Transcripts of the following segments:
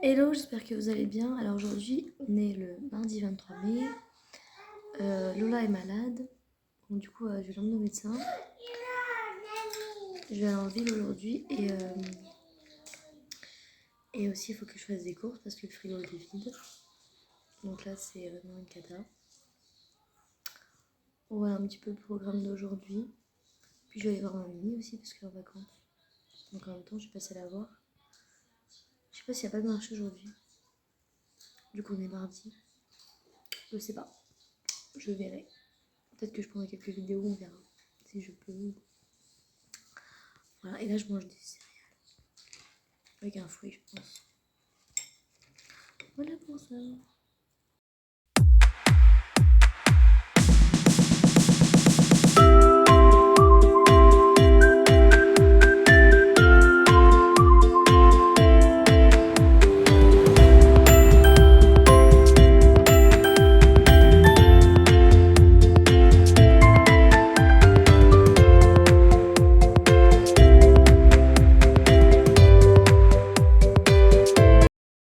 Hello, j'espère que vous allez bien. Alors aujourd'hui, on est le mardi 23 mai. Lola est malade. Donc du coup, je vais l'emmener au médecin. Je vais aller en ville aujourd'hui. Et aussi, il faut que je fasse des courses parce que le frigo est vide. Donc là, c'est vraiment une cata. Voilà un petit peu le programme d'aujourd'hui. Puis je vais aller voir ma mamie aussi parce qu'elle est en vacances. Donc en même temps, je vais passer la voir. Je sais pas s'il n'y a pas de marché aujourd'hui. Du coup, on est mardi. Je sais pas. Je verrai. Peut-être que je prendrai quelques vidéos, on verra. Si je peux. Voilà, et là je mange des céréales. Avec un fruit, je pense. Voilà pour ça.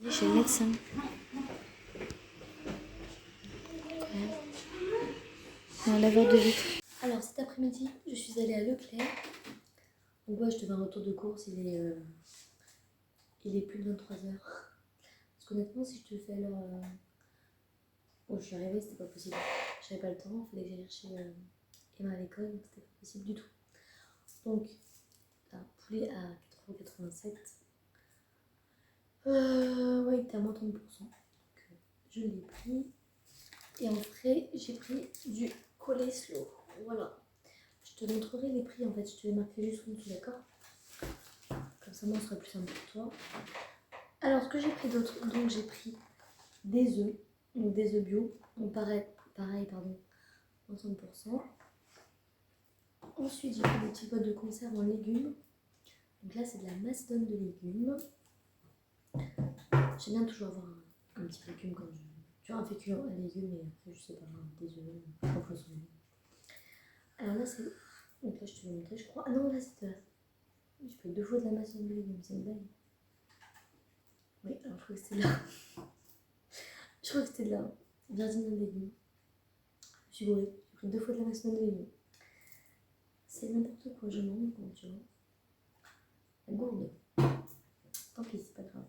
Chez le médecin. Un laveur de vitre. Alors cet après-midi, je suis allée à Leclerc. Donc ouais, je te fais un retour de course, il est plus de 23h. Parce qu'honnêtement, si je te fais alors... Bon, je suis arrivée, c'était pas possible. J'avais pas le temps, il fallait que j'aille chercher Emma à l'école, donc c'était pas possible du tout. Donc, là, poulet à 4,87 €. Ouais, il était à moins 30%. Donc, je l'ai pris. Et en frais, j'ai pris du coleslaw. Voilà. Je te montrerai les prix en fait. Je te les marquerai juste en dessous, d'accord? Comme ça, moi, ce sera plus simple pour toi. Alors, ce que j'ai pris d'autre, donc j'ai pris des œufs. Donc des œufs bio. Donc pareil, pardon, 60%. Ensuite, j'ai pris des petites boîtes de conserve en légumes. Donc là, c'est de la macédoine de légumes. J'aime bien toujours avoir un petit légume quand je... Tu vois, un féculent, un légume et après, je sais pas, des œufs, un poisson. Alors là, c'est... Donc là, je te l'ai montré, je crois. Ah non, là, c'est de la... J'ai pris 2 fois de la macédoine de légumes, c'est une blague. Oui, alors je crois que c'était là. Je crois que c'était de la verdine de légumes. Je suis bourrée. J'ai pris 2 fois de la macédoine de légumes. C'est n'importe quoi, je mange, tu vois. La gourde. Tant pis, c'est pas grave.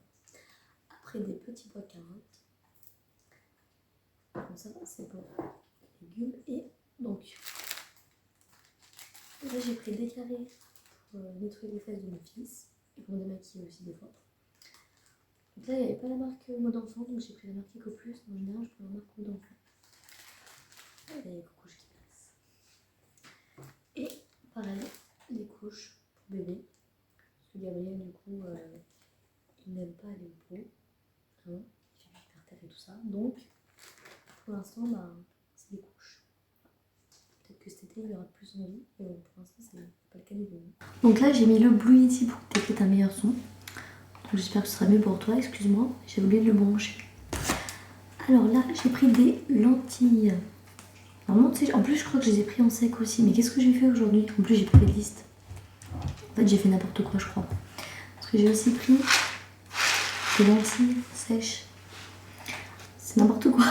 Après, des petits pois carottes. Comme ça, c'est pour les légumes. Et donc, là, j'ai pris des carrés pour nettoyer les fesses de mon fils. Et pour me démaquiller aussi des fois. Donc là, il n'y avait pas la marque mot d'enfant, donc j'ai pris la marque Eco Plus. En général, je prends la marque mot d'enfant. Et les couches qui passent. Et pareil, les couches pour bébé. Parce que Gabriel, du coup, il n'aime pas aller au pot. Hein, il fait du carter et tout ça. Donc, pour l'instant, bah, c'est des couches. Peut-être que cet été, il y aura plus envie. Mais bon, pour l'instant, c'est pas le cas du bébé. Donc là, j'ai mis le Blue Yeti pour que tu aies un meilleur son. Donc j'espère que ce sera mieux pour toi. Excuse-moi, j'ai oublié de le brancher. Alors là, j'ai pris des lentilles. Normalement, tu sais, en plus, je crois que je les ai pris en sec aussi. Mais qu'est-ce que j'ai fait aujourd'hui? En plus, j'ai pas fait de liste. En fait, j'ai fait n'importe quoi, je crois. Parce que j'ai aussi pris des lentilles sèches. C'est n'importe quoi.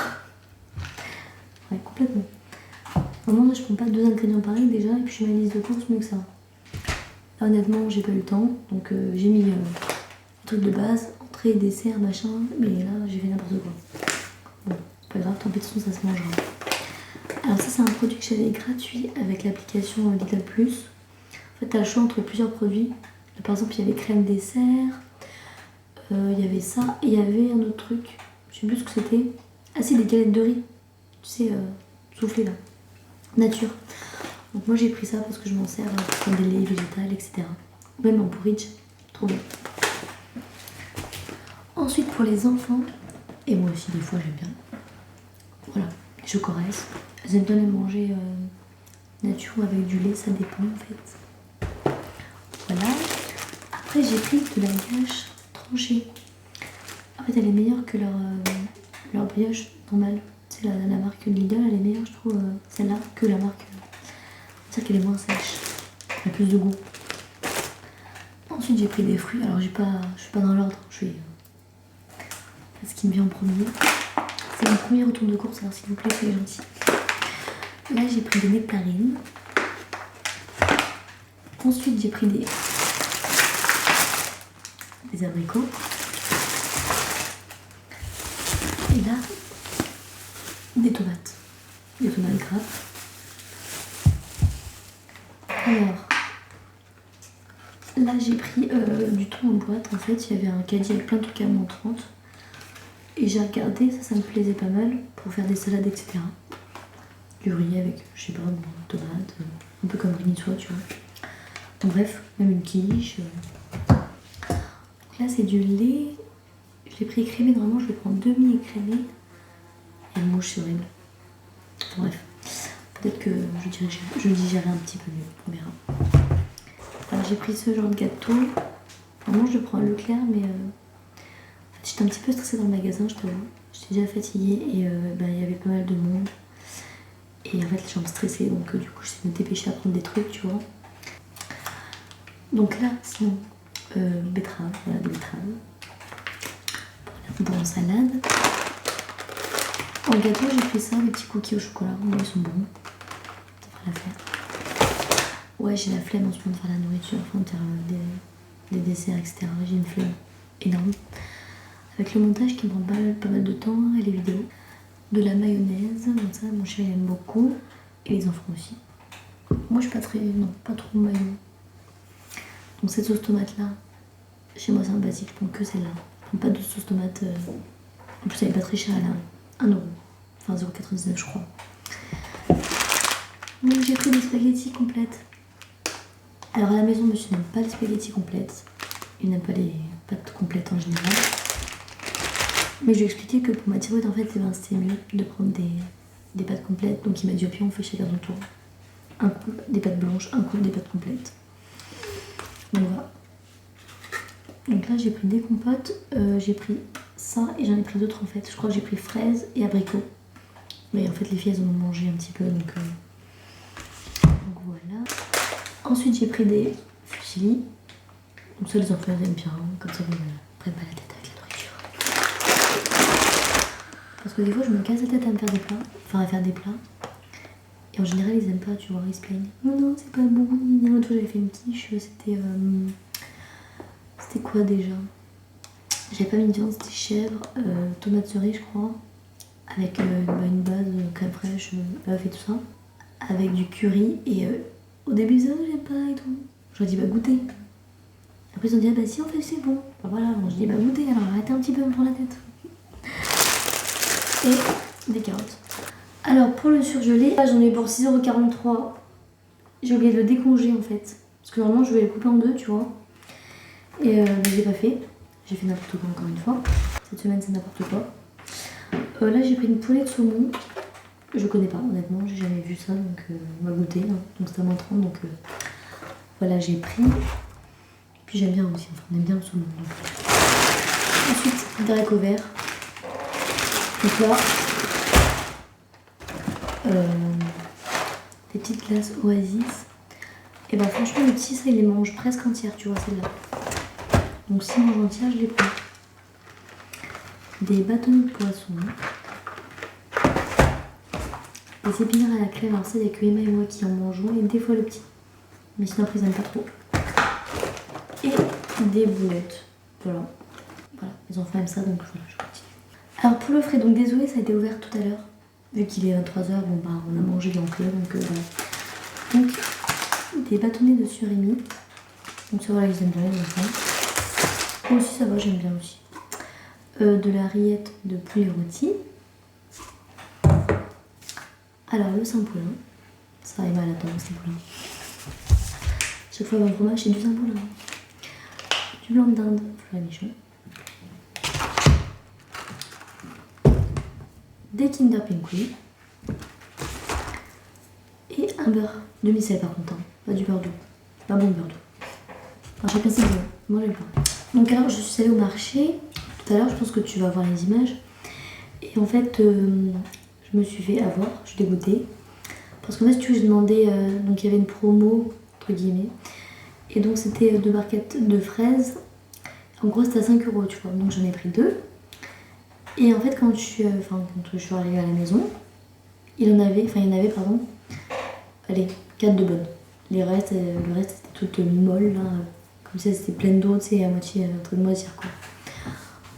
Ouais, complètement. Vraiment, je prends pas 2 ingrédients pareils déjà. Et puis, je fais ma liste de courses mieux que ça. Là, honnêtement, j'ai pas eu le temps. Donc, j'ai mis le truc de base. Entrée, dessert, machin. Mais là, j'ai fait n'importe quoi. Bon, pas grave, tant pis de toute façon, ça se mangera. Alors ça, c'est un produit que j'avais gratuit avec l'application Lidl Plus. En fait, tu as le choix entre plusieurs produits. Là, par exemple, il y avait crème dessert, il y avait ça, et il y avait un autre truc. Je sais plus ce que c'était. Ah si, des galettes de riz. Tu sais, soufflées là. Nature. Donc moi, j'ai pris ça parce que je m'en sers pour prendre des laits végétales, etc. Même en porridge. Trop bien. Ensuite, pour les enfants, et moi aussi, des fois, j'aime bien. Voilà, les chocorès. Elles aiment bien les manger nature ou avec du lait, ça dépend en fait. Voilà. Après, j'ai pris de la brioche tranchée. En fait, elle est meilleure que leur brioche normale. C'est la marque Lidl, elle est meilleure, je trouve, celle-là, que la marque. C'est-à-dire qu'elle est moins sèche. Elle a plus de goût. Ensuite, j'ai pris des fruits. Alors, je suis pas dans l'ordre. Je suis ce qui me vient en premier. C'est mon premier retour de course, alors s'il vous plaît, soyez gentils. Là, j'ai pris des nectarines. Ensuite, j'ai pris des abricots. Et là, des tomates. Des tomates grappes. Alors, là, j'ai pris du thon en boîte. En fait, il y avait un caddie avec plein de trucs à moins 30. Et j'ai regardé, ça me plaisait pas mal pour faire des salades, etc. Du riz avec, je sais pas, tomates, un peu comme Rinitois, tu vois. Donc, bref, même une quiche. Donc là, c'est du lait. Je l'ai pris écrémé, normalement, je vais prendre demi-écrémé. Et le mouche, c'est horrible. Bref, peut-être que je digérerai un petit peu mieux, on verra. Alors, j'ai pris ce genre de gâteau. Normalement, je le prends à Leclerc, mais en fait, j'étais un petit peu stressée dans le magasin, je t'avoue. J'étais déjà fatiguée et il y avait pas mal de monde. Et en fait, les gens me stressaient, donc du coup, j'essaie de me dépêcher à prendre des trucs, tu vois. Donc là, sinon, betterave, voilà, des betteraves. Pour en salade. En gâteau, j'ai pris ça, des petits cookies au chocolat. Ils sont bons. Ça fera l'affaire. Ouais, j'ai la flemme en ce moment de faire la nourriture, enfin, de faire des desserts, etc. J'ai une flemme énorme. Avec le montage qui me prend pas mal de temps et les vidéos. De la mayonnaise, donc ça, mon chéri aime beaucoup. Et les enfants aussi. Moi, je suis pas trop mayo. Donc cette sauce tomate là, chez moi c'est un basique, je prends que celle-là. Je prends pas de sauce tomate. En plus, elle est pas très chère, elle a 1€. Enfin 0,99 je crois. Donc j'ai pris des spaghettis complètes. Alors à la maison, monsieur n'aime pas les spaghettis complètes. Il n'aime pas les pâtes complètes en général. Mais je lui ai expliqué que pour ma thyroïde, en fait, c'était mieux de prendre des pâtes complètes. Donc il m'a dit, puis on fait chacun son tour. Un coup des pâtes blanches, un coup des pâtes complètes. Donc voilà. Donc là, j'ai pris des compotes. J'ai pris ça et j'en ai pris d'autres en fait. Je crois que j'ai pris fraises et abricots. Mais en fait, les filles, elles en ont mangé un petit peu. Donc voilà. Ensuite, j'ai pris des fusilli. Donc ça, les enfants aiment bien. Comme ça, ils ne prennent pas la tête avec la nourriture. Parce que des fois, je me casse la tête à me faire des plats. Enfin, à faire des plats. Et en général, ils aiment pas, tu vois. Ils se plaignent. Non, c'est pas bon. L'autre fois, j'avais fait une quiche. C'était quoi déjà? J'avais pas mis de viande, c'était chèvre, tomate cerise, je crois. Avec une base, crème fraîche, œuf et tout ça. Avec du curry. Et au début, ça, j'aime pas et tout. Je leur dis, bah goûtez. Après, ils ont dit, ah bah si, en fait, c'est bon. Bah voilà, bon, je dis, bah goûtez, alors arrêtez un petit peu de me prendre la tête. Et des carottes. Alors, pour le surgelé, là, j'en ai pour 6,43 €. J'ai oublié de le décongeler en fait. Parce que normalement, je vais le couper en deux, tu vois. Et je l'ai pas fait. J'ai fait n'importe quoi encore une fois. Cette semaine, c'est n'importe quoi. Là, j'ai pris une poêlée de saumon. Je connais pas, honnêtement, j'ai jamais vu ça, donc on va goûter. Hein. Donc c'est à moins 30, donc voilà, j'ai pris. Puis j'aime bien aussi, enfin, on aime bien le saumon. Donc. Ensuite, des haricots verts. Donc là, des petites glaces Oasis. Et bah franchement, les petits, ça, ils les mangent presque entières, tu vois, celle-là. Donc si mange entière, je les prends. Des bâtonnets de poisson. Des épinards à la crème, alors ça, il n'y a que Emma et moi qui en mangeons, et des fois le petit. Mais sinon, après, ils n'aiment pas trop. Et des boulettes. Voilà. Voilà, les enfants aiment ça, donc voilà, je continue. Alors pour le frais, donc désolé, ça a été ouvert tout à l'heure. Vu qu'il est 23 h, bon bah on a mangé donc voilà. Donc, des bâtonnets de surimi. Donc ça, voilà, ils aiment bien les enfants. Moi aussi, ça va, j'aime bien aussi. De la rillette de poulet rôti. Alors le Saint-Paulin, ça arrive à la table, le Saint-Paulin. Chaque fois, un fromage, c'est du Saint-Paulin. Du blanc d'Inde, flamichon. Des Kinder Pinguis. Et un beurre demi-sel par contre, hein. Pas du beurre doux. Pas bon beurre doux. Enfin, chacun ses goûts. Moi, j'aime pas. Donc alors, je suis allée au marché. Tout à l'heure, je pense que tu vas voir les images. Et en fait, je me suis fait avoir, je suis dégoûtée. Parce qu'en fait, tu vois, j'ai demandé, donc il y avait une promo, entre guillemets. Et donc c'était 2 barquettes de fraises. En gros, c'était à 5 €, tu vois. Donc j'en ai pris 2. Et en fait, quand je suis arrivée à la maison, il y en avait, pardon, allez, 4 de bonnes. Le reste c'était toute molle, là, comme si c'était pleine d'eau, tu sais, à moitié, en train de moisir, quoi.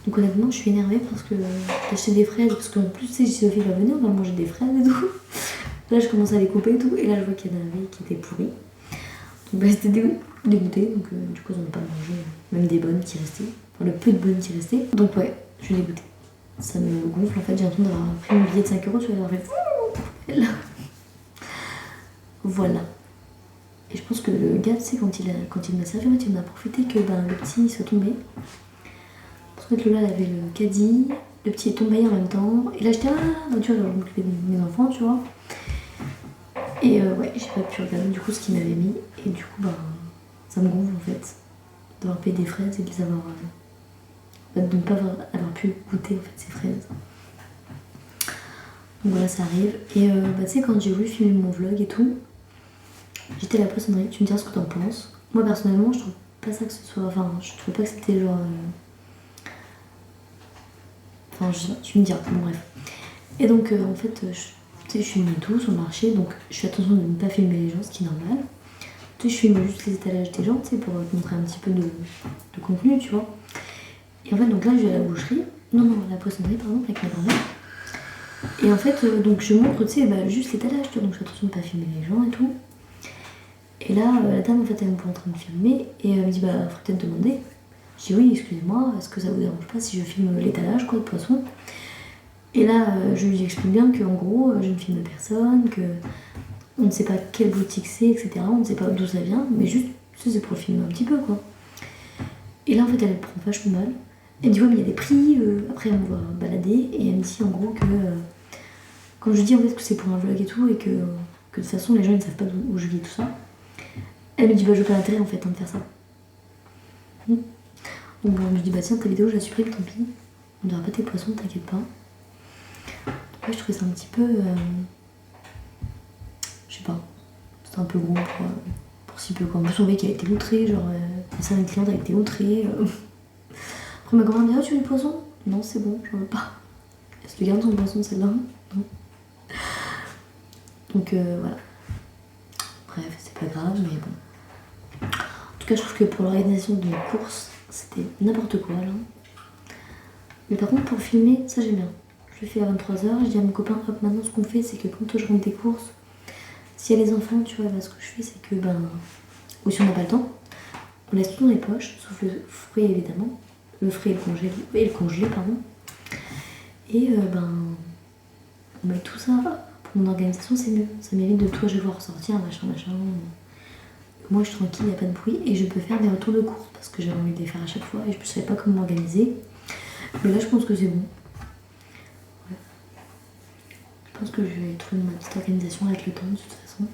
Donc honnêtement, je suis énervée parce que j'ai acheté des fraises, parce qu'en plus, tu sais, Sophie va venir, on va manger des fraises et tout. Là, je commence à les couper et tout, et là, je vois qu'il y en avait qui étaient pourries. Donc bah, j'étais dégoûtée, donc du coup, j'en ai pas mangé, même des bonnes qui restaient, enfin le peu de bonnes qui restaient. Donc ouais, je suis dégoûtée. Ça me gonfle en fait, j'ai l'impression d'avoir pris mon billet de 5 euros, tu vas avoir fait. Voilà. Et je pense que le gars, tu sais, quand il m'a servi, en fait, il en a profité que le petit soit tombé. Parce que Lola, elle avait le caddie, le petit est tombé en même temps. Et là, j'étais, tu vois, genre, je m'occupais de mes enfants, tu vois. Et ouais, j'ai pas pu regarder du coup ce qu'il m'avait mis. Et du coup, ça me gonfle en fait, d'avoir payé des fraises et de les avoir. De ne pas avoir pu goûter en fait ces fraises. Donc voilà, ça arrive. Et tu sais, quand j'ai voulu filmer mon vlog et tout, j'étais à la poissonnerie. Tu me diras ce que t'en penses. Moi personnellement, je trouve pas ça que ce soit. Enfin, je trouve pas que c'était genre. Enfin, je sais pas, tu me diras. Bon, bref. Et donc, en fait, je filme tout sur le marché. Donc, je fais attention de ne pas filmer les gens, ce qui est normal. Tu sais, je filme juste les étalages des gens, tu sais, pour te montrer un petit peu de contenu, tu vois. Et en fait, donc là, je vais à la boucherie. Non, à la poissonnerie, pardon, avec ma grand-mère. Et en fait, donc je montre, tu sais, juste l'étalage, tu vois. Donc, je fais attention de ne pas filmer les gens et tout. Et là, la dame, en fait, elle me voit en train de filmer. Et elle me dit, faut peut-être demander. Je dis, oui, excusez-moi, est-ce que ça vous dérange pas si je filme l'étalage, quoi, de poisson? Et là, je lui explique bien qu'en gros, je ne filme personne, que on ne sait pas quelle boutique c'est, etc. On ne sait pas d'où ça vient, mais juste, c'est pour le filmer un petit peu, quoi. Et là, en fait, elle prend vachement mal. Elle me dit, ouais, mais il y a des prix. Après, on va balader. Et elle me dit, en gros, que quand je dis en fait que c'est pour un vlog et tout, et que de toute façon, les gens ils ne savent pas où je vis, tout ça, elle me dit, je vois pas l'intérêt en fait de faire ça. Donc, bon, je me dis, tiens, ta vidéo, je la supprime, tant pis. On ne verra pas tes poissons, t'inquiète pas. Ouais, je trouvais ça un petit peu. Je sais pas. C'était un peu gros pour si peu, quoi. En plus, on voyait qu'elle était outrée, genre, ça, une cliente, elle était outrée. Après, ma grand-mère me dit, tu veux du poisson? Non, c'est bon, j'en veux pas. Est-ce que tu gardes ton poisson, celle-là? Non. Donc, voilà. Bref, c'est pas grave, mais bon. En tout cas, je trouve que pour l'organisation de mes courses, c'était n'importe quoi, là. Mais par contre, pour filmer, ça j'aime bien. Je le fais à 23h, je dis à mon copain, hop, maintenant ce qu'on fait, c'est que quand je rentre des courses, s'il y a les enfants, tu vois, ce que je fais, c'est que, ou si on n'a pas le temps, on laisse tout dans les poches, sauf le frais évidemment, le frais et le congelé, pardon. Et on met tout ça, pour mon organisation, c'est mieux. Ça m'évite de tout à chaque fois ressortir, machin. Moi, je suis tranquille, il n'y a pas de bruit, et je peux faire des retours de courses, parce que j'avais envie de les faire à chaque fois, et je ne savais pas comment m'organiser. Mais là, je pense que c'est bon. Ouais. Je pense que je vais trouver ma petite organisation avec le temps, de toute façon.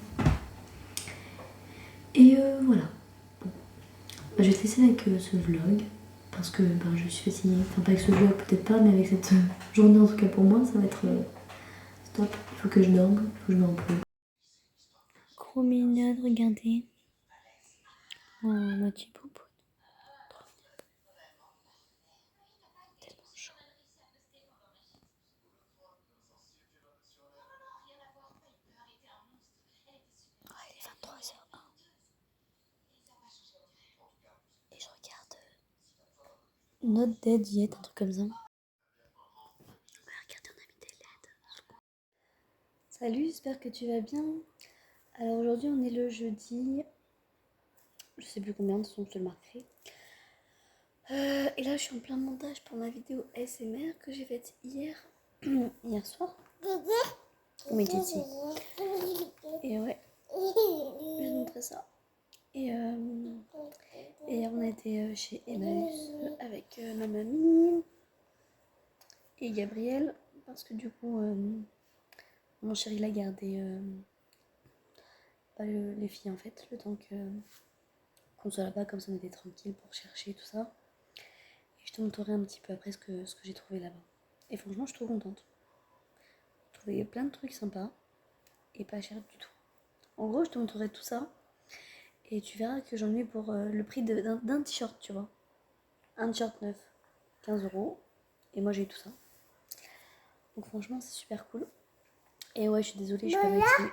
Et voilà. Bon. Je vais te laisser avec ce vlog, parce que je suis fatiguée. Enfin, pas avec ce vlog, peut-être pas, mais avec cette journée, en tout cas pour moi, ça va être stop. Il faut que je dorme, il faut que je me repose. Trop mignonne, regardez. Oh, moitié popo. Tellement chaud. Oh, il est 23h01. Et je regarde Not Dead Yet, un truc comme ça. Regardez, on a mis des LED. Salut, j'espère que tu vas bien. Alors aujourd'hui, on est le jeudi. Je sais plus combien, de toute façon, je te le marquerai. Et là, je suis en plein montage pour ma vidéo ASMR que j'ai faite hier soir. Oui, Titi. Et ouais, je vais te montrer ça. Et hier, on a été chez Emmaüs avec ma mamie et Gabriel, parce que du coup, mon chéri l'a gardé les filles en fait, le temps qu'on soit là-bas, comme ça on était tranquille pour chercher tout ça. Et je te montrerai un petit peu après ce que j'ai trouvé là-bas. Et franchement, je suis trop contente. J'ai trouvé plein de trucs sympas et pas cher du tout. En gros, je te montrerai tout ça et tu verras que j'en ai pour le prix d'un t-shirt, tu vois. Un t-shirt neuf, 15 euros. Et moi, j'ai tout ça. Donc franchement c'est super cool. Et ouais, je suis désolée, je suis pas maquillée.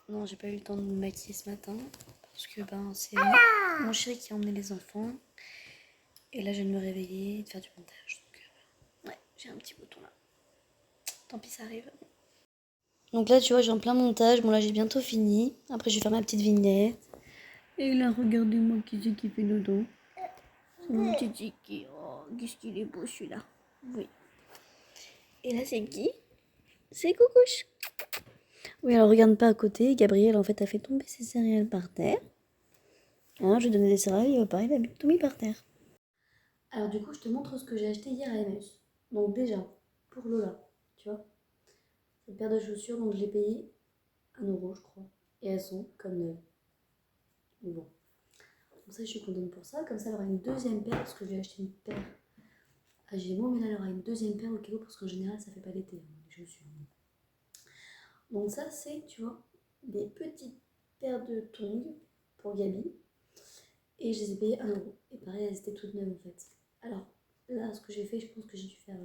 Non, j'ai pas eu le temps de me maquiller ce matin. Parce que c'est mon chéri qui a emmené les enfants. Et là je viens de me réveiller et de faire du montage. Donc ouais, j'ai un petit bouton là. Tant pis, ça arrive. Donc là tu vois, j'ai en plein montage. Bon là j'ai bientôt fini. Après je vais faire ma petite vignette. Et là regardez-moi qui c'est qui fait dodo. C'est mon petit Tiki. Oh, qu'est-ce qu'il est beau celui-là. Oui. Et là c'est qui? C'est Coucouche. Oui, alors regarde pas à côté. Gabriel, en fait, a fait tomber ses céréales par terre. Alors, je lui ai donné des céréales, il va pas, il a tout mis par terre. Alors, du coup, je te montre ce que j'ai acheté hier à Emmaüs. Donc, déjà, pour Lola, tu vois, cette paire de chaussures, donc je l'ai payée 1 € je crois. Et elles sont comme neuves. Donc, bon. Donc, ça, je suis contente pour ça. Comme ça, elle aura une deuxième paire, parce que je lui ai acheté une paire à Gémeaux, mais là, elle aura une deuxième paire au kilo, parce qu'en général, ça fait pas l'été, hein, les chaussures. Donc, ça, c'est, tu vois, des petites paires de tongs pour Gabi. Et je les ai payées 1 €. Et pareil, elles étaient toutes neuves en fait. Alors là, ce que j'ai fait, je pense que j'ai dû faire.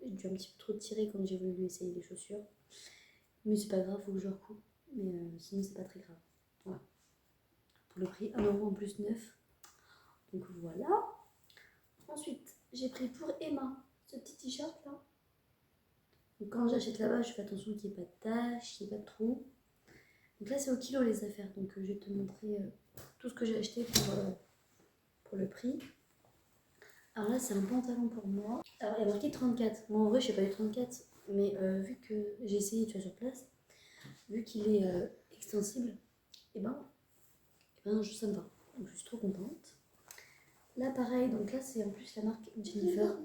J'ai dû un petit peu trop tirer quand j'ai voulu lui essayer les chaussures. Mais c'est pas grave, faut que je recoupe. Mais sinon, c'est pas très grave. Voilà. Pour le prix, 1 € en plus neuf. Donc voilà. Ensuite, j'ai pris pour Emma ce petit t-shirt là. Donc quand j'achète là-bas, je fais attention qu'il n'y ait pas de taches, qu'il n'y ait pas de trous. Donc là, c'est au kilo les affaires. Donc je vais te montrer tout ce que j'ai acheté pour le prix. Alors là, c'est un pantalon pour moi. Alors, il y a marqué 34. Moi, en vrai, je sais pas du 34. Mais vu que j'ai essayé, tu vois, sur place, vu qu'il est extensible, et ça me va. Donc, je suis trop contente. Là, pareil. Donc là, c'est en plus la marque Jennifer.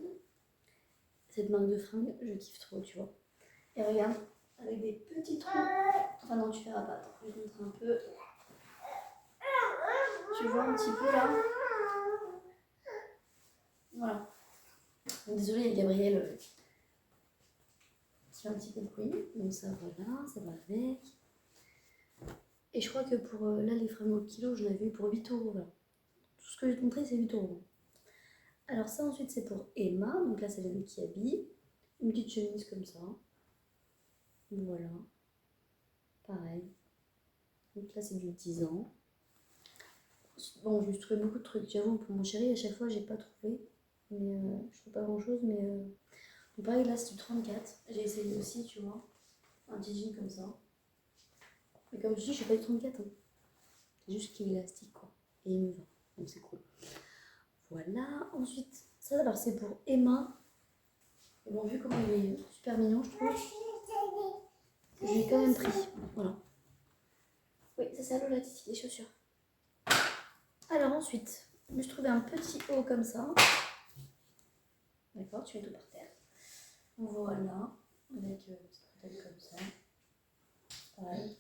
Cette marque de fringues, je kiffe trop, tu vois. Et regarde, avec des petits trous. Enfin, non, tu verras pas. Attends, je vais te montrer un peu. Tu vois un petit peu là. Voilà. Donc, désolée, il y a Gabriel qui fait un petit peu de bruit. Donc ça, voilà, ça va avec. Et je crois que pour là, les fringues au kilo, j'en avais eu pour 8 €. Voilà. Tout ce que je vais te montrer, c'est 8 €. Alors ça, ensuite, c'est pour Emma. Donc là, c'est la qui habille. Une petite chemise comme ça. Voilà. Pareil. Donc là, c'est du 10 ans. Bon, je me suis trouvé beaucoup de trucs. J'avoue, pour mon chéri, à chaque fois, j'ai pas trouvé. Mais je trouve pas grand chose. Mais donc pareil, là, c'est du 34. J'ai essayé aussi, tu vois. Un petit jean comme ça. Mais comme je dis, je suis pas du 34. Hein. C'est juste qu'il est élastique, quoi. Et il me va. Donc c'est cool. Voilà. Ensuite, ça, alors c'est pour Emma. Et bon, vu comment il est super mignon, je trouve, je l'ai quand même pris. Voilà. Oui, ça c'est à Lola Titi, les chaussures. Alors ensuite, je me suis trouvé un petit haut comme ça. D'accord, tu mets tout par terre. Voilà. Avec ce bretelle comme ça. Pareil.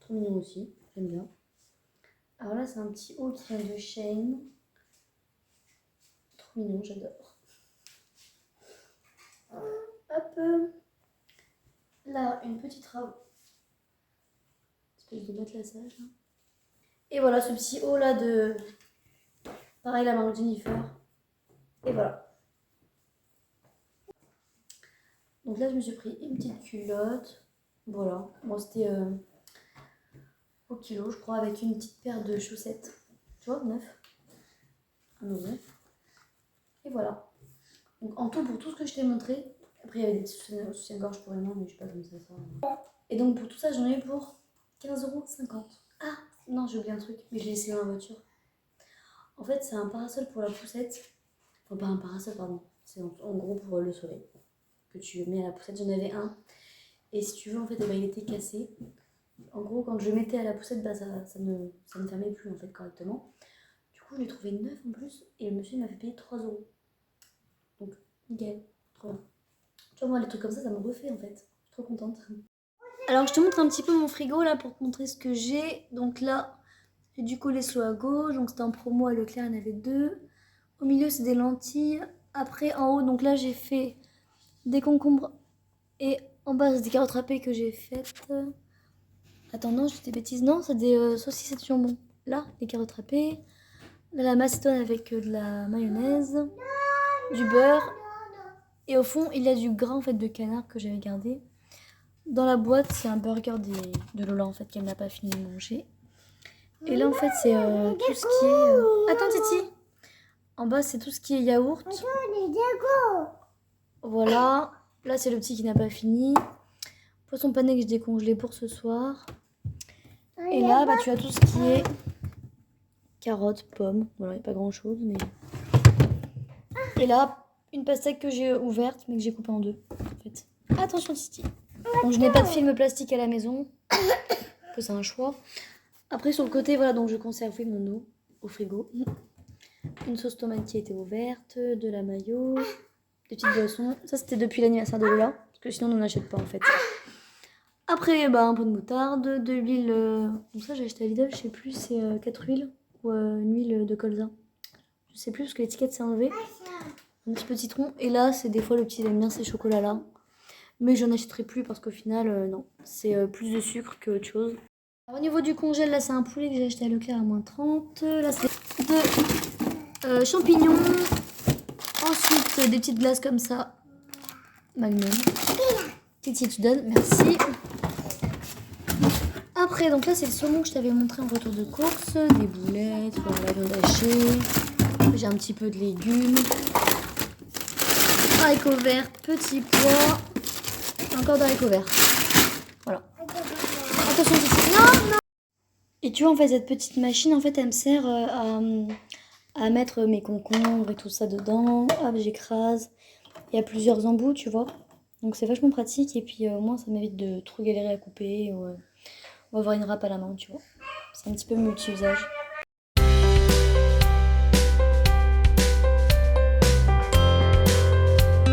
Trop mignon aussi, j'aime bien. Alors là, c'est un petit haut qui vient de Shein. Trop mignon, j'adore. Hop. Là, une petite robe. Espèce de matelassage. Hein. Et voilà, ce petit haut là de... Pareil, la marque Jennifer. Et voilà. Donc là, je me suis pris une petite culotte. Voilà. Bon, c'était au kilo, je crois, avec une petite paire de chaussettes. Tu vois, 9. 1 €. Et voilà. Donc en tout, pour tout ce que je t'ai montré, après il y avait des soutiens-gorge pour Emma, mais je sais pas comme ça. Et donc pour tout ça, j'en ai eu pour 15,50 €. Ah, non, j'ai oublié un truc, mais je l'ai essayé dans la voiture. En fait, c'est un parasol pour la poussette. Enfin, pas un parasol, pardon. C'est en gros pour le soleil. Que tu mets à la poussette, j'en avais un. Et si tu veux, en fait, il était cassé. En gros, quand je mettais à la poussette, ça ne fermait plus en fait correctement. Du coup, je l'ai trouvé neuf en plus. Et le monsieur m'a fait payer 3 €. Donc, nickel. Trop bien. Tu vois, moi, les trucs comme ça me refait en fait. Je suis trop contente. Alors, je te montre un petit peu mon frigo là pour te montrer ce que j'ai. Donc là, j'ai du coleslaw à gauche. Donc, c'était en promo à Leclerc, il y en avait 2. Au milieu, c'est des lentilles. Après, en haut, donc là, j'ai fait des concombres. Et en bas, c'est des carottes râpées que j'ai faites. Attends, non, je dis des bêtises. Non, c'est des saucisses et du jambon. Là, des carottes râpées. Là, la macédoine avec de la mayonnaise, du beurre. Et au fond, il y a du gras en fait de canard que j'avais gardé. Dans la boîte, c'est un burger de Lola en fait qu'elle n'a pas fini de manger. Et là en fait, c'est tout ce qui est... Attends Titi. En bas, c'est tout ce qui est yaourt. Voilà. Là, c'est le petit qui n'a pas fini. Poisson pané que j'ai décongelé pour ce soir. Et là, bah, tu as tout ce qui est carottes, pommes. Voilà, il n'y a pas grand chose. Mais... Et là, une pastèque que j'ai ouverte, mais que j'ai coupée en deux. En fait. Attention, Titi. Donc, je n'ai pas de film plastique à la maison. Que c'est un choix. Après, sur le côté, voilà, donc je conserve mon eau au frigo. Une sauce tomate qui était ouverte, de la mayo, des petites boissons. Ça, c'était depuis l'anniversaire de Lola. Parce que sinon, on n'en achète pas en fait. Après, bah, un peu de moutarde, de l'huile. Donc, ça, j'ai acheté à Lidl, je sais plus, c'est 4 huiles ou une huile de colza. Je sais plus parce que l'étiquette s'est enlevée. Un petit peu de citron. Et là, c'est des fois le petit, il aime bien ces chocolats-là. Mais j'en achèterai plus parce qu'au final, non. C'est plus de sucre que autre chose. Alors, au niveau du congèle, là, c'est un poulet que j'ai acheté à Leclerc à moins 30. Là, c'est de champignons. Ensuite, des petites glaces comme ça. Magnum. Titi, tu donnes, merci. Après, donc là, c'est le saumon que je t'avais montré en retour de course. Des boulettes, la viande hachée. J'ai un petit peu de légumes. Haricots verts, petits pois. Encore d'haricots verts. Voilà. Attention, Titi. Non, non. Et tu vois, en fait, cette petite machine, en fait, elle me sert à mettre mes concombres et tout ça dedans. Hop, j'écrase. Il y a plusieurs embouts, tu vois. Donc c'est vachement pratique. Et puis au moins, ça m'évite de trop galérer à couper. Ou avoir une râpe à la main, tu vois. C'est un petit peu multi-usage.